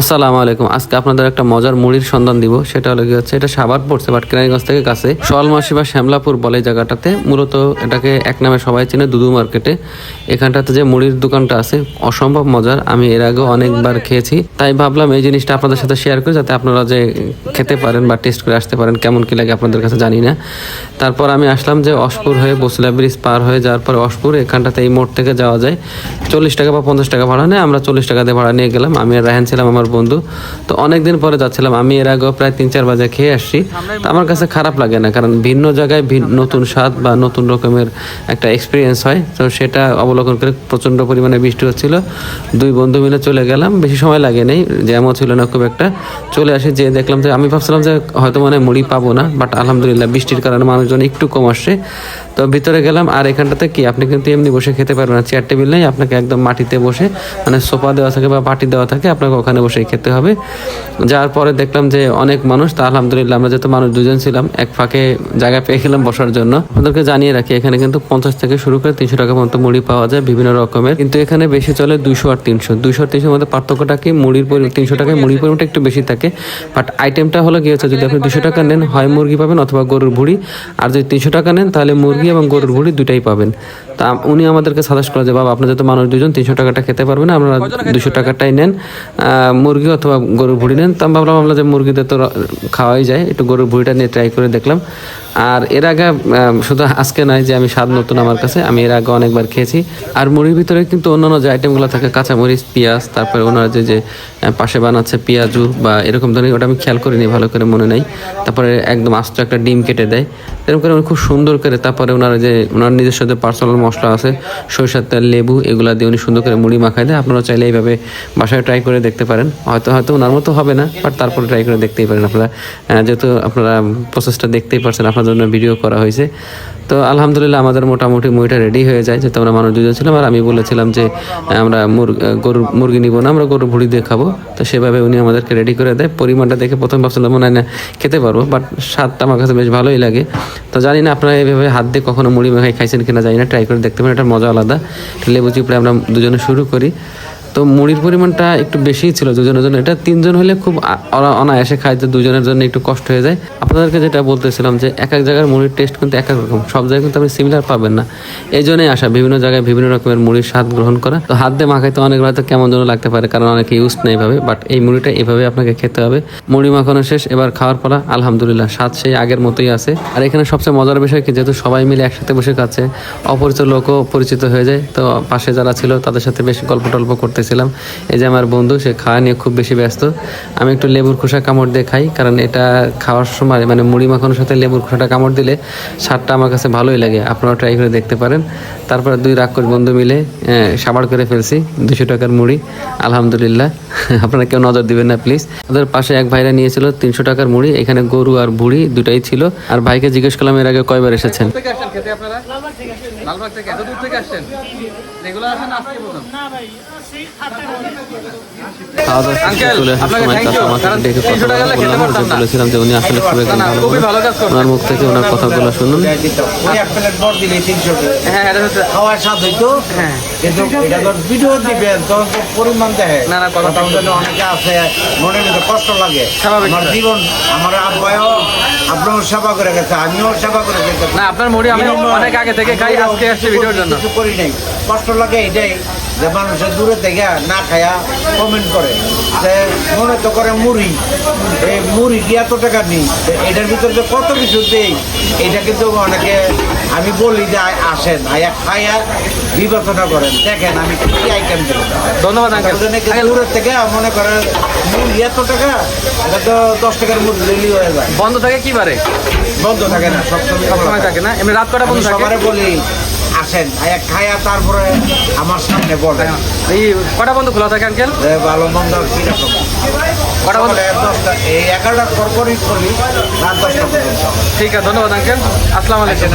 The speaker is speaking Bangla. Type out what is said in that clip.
আসসালামু আলাইকুম। আজকে আপনাদের একটা মজার মুড়ির সন্ধান দিব। সেটা হলো হচ্ছে এটা সাভার পড়ছে, বাট কেরানীগঞ্জ থেকে কাছে সোয়ালমাসি বা শ্যামলাপুর বলে জায়গাটাতে। মূলত এটাকে এক নামে সবাই চেনে, দুদু মার্কেটে। এখানটাতে যে মুড়ির দোকানটা আছে অসম্ভব মজার। আমি এর আগে অনেকবার খেয়েছি, তাই ভাবলাম এই জিনিসটা আপনাদের সাথে শেয়ার করি, যাতে আপনারা যে খেতে পারেন বা টেস্ট করে আসতে পারেন কেমন কি লাগে আপনাদের কাছে জানি না। তারপর আমি আসলাম যে অশপুর হয়ে বসিলা ব্রিজ পার হয়ে যাওয়ার পরে অশপুর, এখানটাতে এই মোড় থেকে যাওয়া যায়। 40 টাকা বা 50 টাকা ভাড়া নেয়। আমরা 40 টাকা দিয়ে ভাড়া নিয়ে গেলাম। আমি আর রায়হান ছিলাম, আমার বন্ধু। তো অনেকদিন পরে যাচ্ছিলাম। আমি এর আগেও প্রায় 3-4 বাজে খেয়ে আসছি। তো আমার কাছে খারাপ লাগে না, কারণ ভিন্ন জায়গায় নতুন স্বাদ বা নতুন রকমের একটা এক্সপিরিয়েন্স হয়। তো সেটা অবলোকন করে প্রচণ্ড পরিমাণে বৃষ্টি হচ্ছিল। দুই বন্ধু মিলে চলে গেলাম, বেশি সময় লাগে নেই, জ্যামও ছিল না খুব একটা। চলে আসি, যে দেখলাম যে আমি ভাবছিলাম যে হয়তো মানে মুড়ি পাবো না, বাট আলহামদুলিল্লাহ বৃষ্টির কারণে মানুষজন একটু কম আসছে। তো ভিতরে গেলাম। আর এখানটাতে কি আপনি কিন্তু এমনি বসে খেতে পারবেন না, চেয়ার টেবিল নেই, আপনাকে একদম মাটিতে বসে, মানে সোফা দেওয়া থাকে বা পাটি দেওয়া থাকে, আপনাকে ওখানে বসে খেতে হবে। যার পরে দেখলাম যে অনেক মানুষ। তা আলহামদুলিল্লাহ আমরা যেহেতু মানুষ দুজন ছিলাম, এক ফাঁকে জায়গা পেয়ে গেলাম বসার জন্য। আপনাদেরকে জানিয়ে রাখি, এখানে কিন্তু 50 থেকে শুরু করে 300 টাকা পর্যন্ত মুড়ি পাওয়া যায় বিভিন্ন রকমের। কিন্তু এখানে বেশি চলে 200 আর 300। 200 আর 300 মধ্যে পার্থক্যটা কি, 300 টাকায় মুড়ির পরিমাণটা একটু বেশি থাকে, বাট আইটেমটা হলো কি হচ্ছে, যদি আপনি 200 টাকা নেন হয় মুরগি পাবেন অথবা গরুর ভুড়ি, আর যদি 300 টাকা নেন তাহলে মুরগি এবং গরুর ভুড়ি দুটাই পাবেন। তা উনি আমাদেরকে সাজেস্ট করে যে বাবা আপনার যেহেতু মানুষ দুজন 300 টাকাটা খেতে পারবেন না, আপনারা 200 টাকাটাই নেন, মুরগি অথবা গরুর ভুড়ি নেন। তো আমি ভাবলাম যে মুরগিতে তো খাওয়াই যায়, একটু গরুর ভুড়িটা নিয়ে ট্রাই করে দেখলাম। আর এর আগে শুধু আজকে নয় যে আমি স্বাদ নতুন আমার কাছে, আমি এর আগে অনেকবার খেয়েছি। আর মুড়ির ভিতরে কিন্তু অন্যান্য যে আইটেমগুলো থাকে, কাঁচামরিচ, পেঁয়াজ, তারপরে ওনার যে পাশে বানাচ্ছে পেঁয়াজু বা এরকম ধরনের, ওটা আমি খেয়াল করিনি, ভালো করে মনে নেই। তারপরে একদম আস্ত একটা ডিম কেটে দেয়, এরকম করে খুব সুন্দর করে। তারপরে ওনার নিজস্ব যে পার্সোনাল মশলা আছে, সরিষার তেল, লেবু, এগুলা দিয়ে উনি সুন্দর করে মুড়ি মাখায় দেয়। আপনারা চাইলে এইভাবে বাসায় ট্রাই করে দেখতে পারেন। হয়তো ওনার মতো হবে না, বাট তারপরে ট্রাই করে দেখতেই পারেন আপনারা। যেহেতু আপনারা প্রসেসটা দেখতেই পারছেন, আপনার জন্য ভিডিও করা হয়েছে। তো আলহামদুলিল্লাহ আমাদের মোটামুটি মুড়িটা রেডি হয়ে যায়, যেহেতু আমরা মানুষ দুজন ছিলাম। আর আমি বলেছিলাম যে আমরা মুরগি নিব না, আমরা গরুর ভুড়ি দিয়ে খাবো। তো সেভাবে উনি আমাদেরকে রেডি করে দেয়। পরিমাণটা দেখে প্রথম ভাবছিলাম মনে হয় না খেতে পারবো, বাট স্বাদটা আমার কাছে বেশ ভালোই লাগে। তো জানি না আপনারা এইভাবে হাত দিয়ে কখনো মুড়ি মাখাই খাইছেন কিনা জানি না, ট্রাই করে দেখতে পারেন, এটার মজা আলাদা। লেবু চিপড়ে আমরা দুজনে শুরু করি। তো মুড়ির পরিমাণটা একটু বেশিই ছিল দুজনের জন্য। এটা 3 জন হলে খুব অনায়াসে খায়, যে 2 জনের জন্য একটু কষ্ট হয়ে যায়। আপনাদেরকে যেটা বলতেছিলাম যে এক এক জায়গার মুড়ির টেস্ট কিন্তু এক এক রকম, সব জায়গায় কিন্তু আপনি সিমিলার পাবেন না। এই জন্যই আসা বিভিন্ন জায়গায় বিভিন্ন রকমের মুড়ির স্বাদ গ্রহণ করা। তো হাত দিয়ে মাখাইতে অনেক হয়তো কেমন যেন লাগতে পারে, কারণ অনেকে ইউজ নেই এইভাবে, বাট এই মুড়িটা এইভাবে আপনাকে খেতে হবে। মুড়ি মাখানো শেষ, এবার খাওয়ার পরা। আলহামদুলিল্লাহ স্বাদ সেই আগের মতোই আছে। আর এখানে সবচেয়ে মজার বিষয় কি, যেহেতু সবাই মিলে একসাথে বসে খাচ্ছে, অপরিচিত লোকও পরিচিত হয়ে যায়। তো পাশে যারা ছিল তাদের সাথে বেশ গল্প টল্প করতেছিলাম। এই যে আমার বন্ধু, সে খাওয়া নিয়ে খুব বেশি ব্যস্ত। আমি একটু লেবুর খোসা কামড় দিয়ে খাই, কারণ এটা খাওয়ার সময় মানে মুড়ি মাখানোর সাথে লেবুর খোসাটা কামড় দিলে স্বাদটা আমার কাছে ভালোই লাগে। আপনারা ট্রাই করে দেখতে পারেন। তারপরে 2 রাক্ষস বন্ধু মিলে সাবাড় করে ফেলছি 200 টাকার মুড়ি। আলহামদুলিল্লাহ আপনারা কেউ নজর দিবেন না প্লিজ। ওদের পাশে এক ভাইরা নিয়েছিল 300 টাকার মুড়ি, এখানে গরু আর ভুড়ি দুটাই ছিল। আর ভাইকে জিজ্ঞেস করলাম এর আগে কয়বার এসেছেন। বলেছিলাম যে উনি আসলে খুব একদম ভালো, ওনার মুখ থেকে ওনার কথাগুলো শুনুন। কষ্ট লাগে, আমার জীবন, আমার আব্বাও আপনার সেবা করে গেছে, আমিও সেবা করে গেছি। না আপনার মুড়ি আমি অনেক আগে থেকে খাই, আজকে আসছি ভিডিওর জন্য। কিছু করি নাই, কষ্ট লাগে এটাই যে মানুষের দূরে থেকে না খায়া কমেন্ট করে যে মনে তো করে মুড়ি, এই মুড়ি কি এত টাকা নেই, এটার ভিতরে যে কত কিছু দেই, এটা কিন্তু অনেকে আমি বলি যে আসেন আয়া খায়া বিবেচনা করেন, দেখেন আমি কি আইটেম দিই। ধন্যবাদ। দূরের থেকে মনে করেন মুড়ি এত টাকা, এটা তো 10 টাকার মুড়ি রেলি হয়ে যায়। বন্ধ থাকে কি বারে? বন্ধ থাকে না, সবসময় থাকে না, এমনি রাত কটা বন্ধ থাকে? সবারে বলি আসেন আয়া খায়া তারপরে আমার সামনে বলে। এই কটা বন্ধ খোলা থাকে আঙ্কেল? ভালো মন্দ কিরকম কটা বন্ধ? 10টা, এই 11টার পর পরই করি রাত 10টা পর্যন্ত। ঠিক আছে, ধন্যবাদ আঙ্কেল। আসসালামু আলাইকুম।